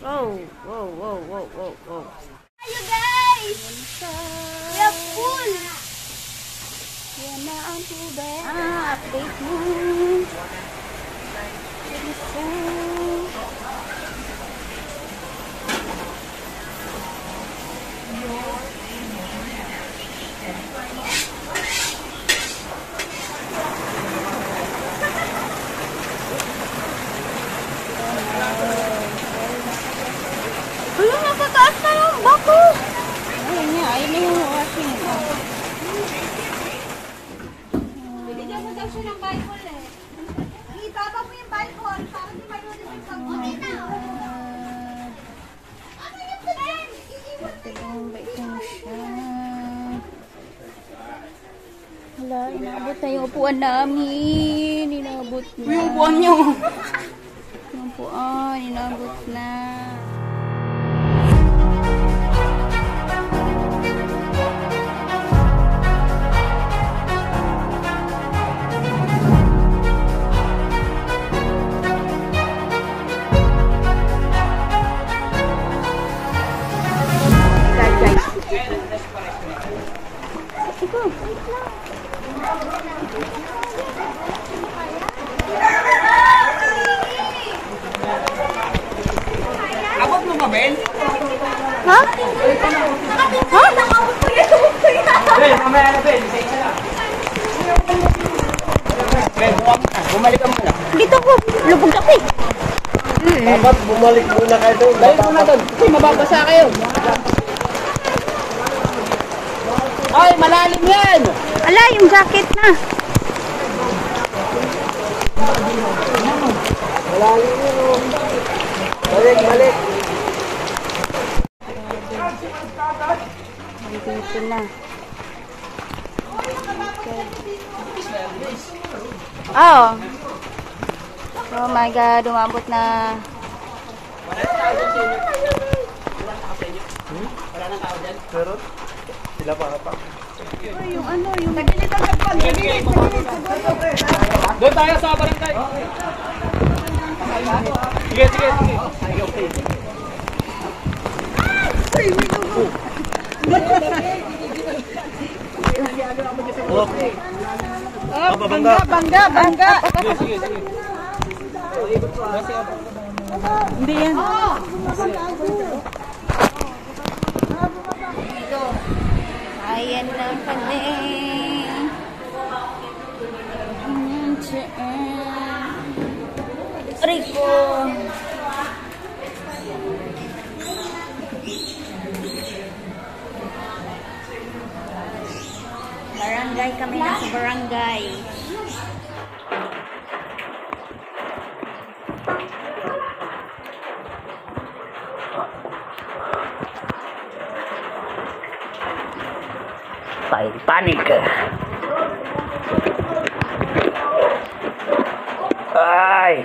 Wow, wow, wow, wow, wow, wow. Ayo guys! We are full! Yan na ang tubig. Update mo. Wala, nakataas na yung bako. Ayun niya, ayun na yung washing. Bigyan mo daw siya ng Bible eh. Ibaba mo yung Bible para di marunong sa okay na. Ano yung plan? Bait mo siya. Wala, inabot na yung upuan namin. Inabot na. Yung upuan nyo. Yung upuan, inabot na. Abot mo ba, Ben? Ha? Ha? Ben, mamaya na, Ben. Isa-isa lang. Ben, bumalik ka muna. Dito ko, lubog ako eh. Dapat bumalik muna kayo doon. Balik mo na doon. Kasi mababasa kayo. Ay, malalim yan! Ala, yung jacket na. Malalim yun. Balik, balik. Dito na. Oh. Oh my God, umabot na. Pero, sila pa pa. Yung ano, yung... Doon tayo sa barangay. Sige, sige, sige. Okay. Oh, bangga, bangga, bangga. Sige, sige. Hindi yan. Ayan na kami. Rico. Barangay kami na sa barangay. Titanic. Ay.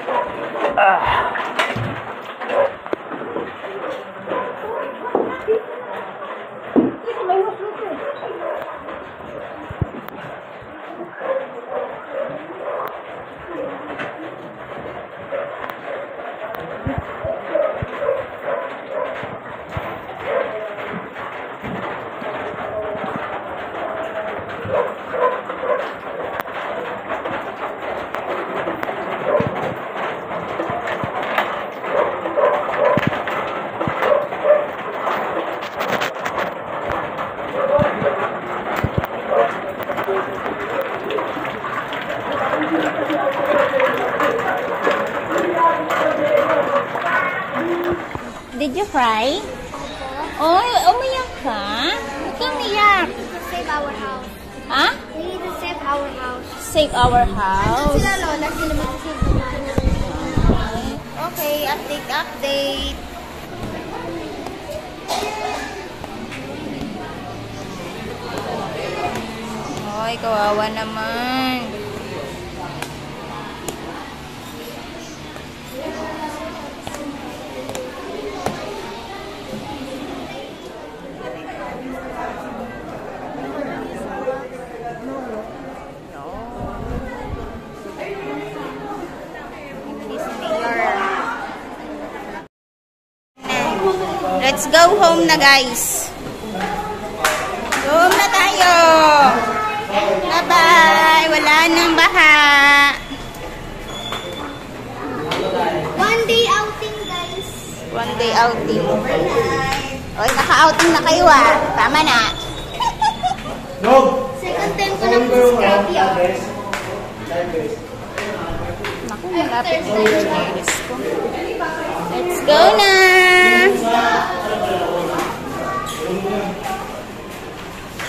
Did you cry? Oh, umiyak ka? Huwag kang umiyak. Save our house. Ha? We need to save our house. Save our house. Sila lola, sila mag-save naman. Okay, update. Ay, kawawa naman. Let's go home na, guys. Go home na tayo. Bye-bye. Wala nang baha. One day outing, guys. One day outing. Oy, naka-outing na kayo ah. Tama na. Second time ko lang scrub yun. Naku, malapit na yung Chinese ko. Let's go na!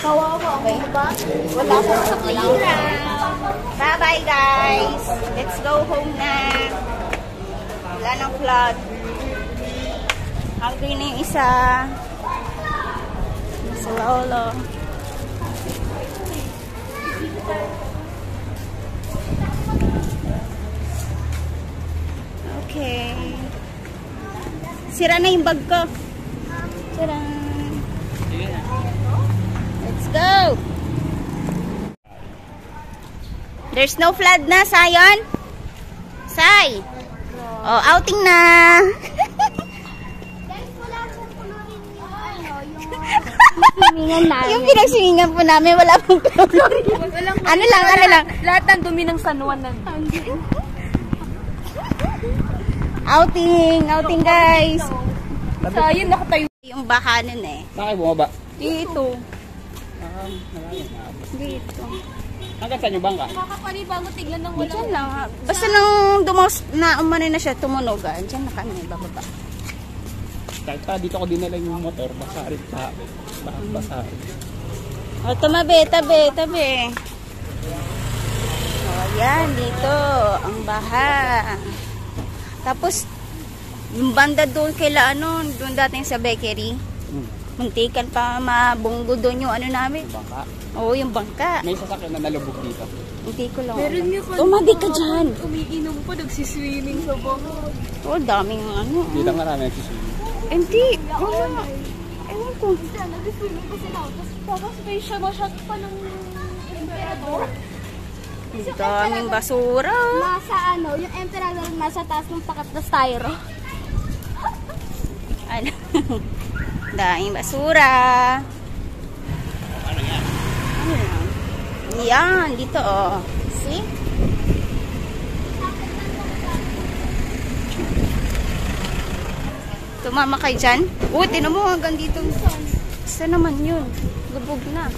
Kawawa Okay. Wala ko sa playground. Bye-bye, guys. Let's go home na. Wala nang flood. Hungry na yung isa. Sa lolo. Okay. Sira na yung bag ko. Sira. Let's go. There's no flood na, Sayon? Say. Oh, outing na. Guys, wala akong punurin yung Yung pinagsimingan po namin, wala pong chlorine. Ano lang. Lahat ng dumi ng San Juan na. Outing guys. Sayang nakatayo. Yung baka nun eh. Bakit bumaba? Dito. Dito. Hanggang saan yung bangka? Kakapanibago tignan ng wala. Diyan lang. Basta nung umano na siya, tumunog. Diyan na kami, bababa. Kahit pa dito ko dinala yung motor, basarit sa akin. Basarit. O, tabi. O, yan, dito. Ang baha. Tapos, yung banda doon kaila, doon dating sa bakery. Muntikan pa mabunggo doon yung namin. Bangka. Oo, yung bangka. May sasakyan na nalubog dito. Hindi ko lang. Meron nga pa. Tumabi ka dyan. Umiinom pa, nagsiswimming sa bangka. Oo, daming Hindi lang marami nagsiswimming. Hindi. Wala. Ewan ko. Nag-swimming pa sila. Tapos may shot pa ng emperador. Ang daming basura. nasa yung emperador nasa taas ng pakat na styro. Ano? Daming basura. Ano yan? Yan, dito oh. See? Tumama kayo dyan? Tinan mo hanggang dito. Saan naman yun? Lubog na.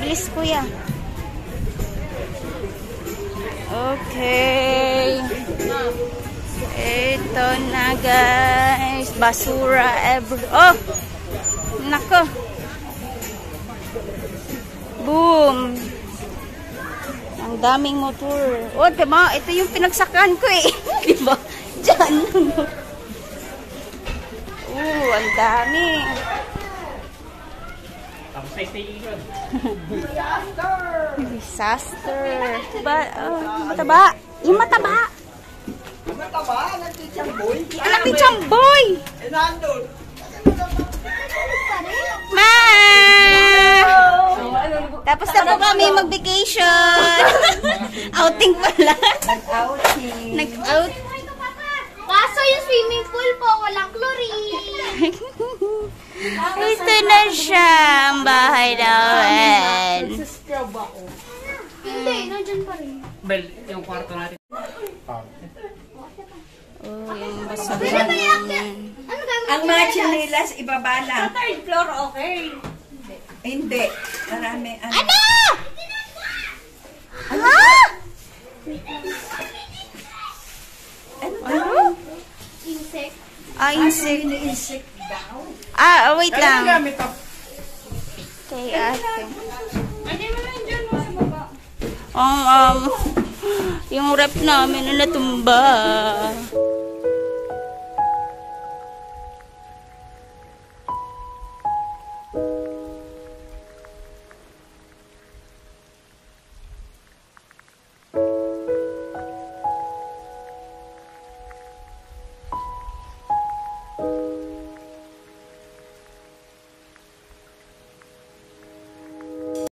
Bilis kuya. Okay. Ito na guys. Basura every... Oh! Nako. Boom. Ang daming motor. Diba? Ito yung pinagsakan ko eh. Diba? Diyan. Ang dami. Tapos na station. Disaster. Mataba. Yung mataba. Mataba, nagtitiyamboy. Anak ni Chamboy. Nandun. Ma! Tapos na po kami mag-vacation. Outing pala. Nag-out. Kaso yung swimming pool po, walang chlorine. Ito na siya ang bahay namin. Hindi, nandyan pa rin. Bel, yung kwarto natin. Yung basura namin. Ano gagawin? Ang mga chinelas, ibaba lang. Third floor, okay. Hindi. Marami. Ano? Ha? Ano? Insect. Insect. Insect daw. Wait lang. Gamit ako. Kay ate. Hindi mo lang dyan mo sa baba. Yung rep namin na natumba.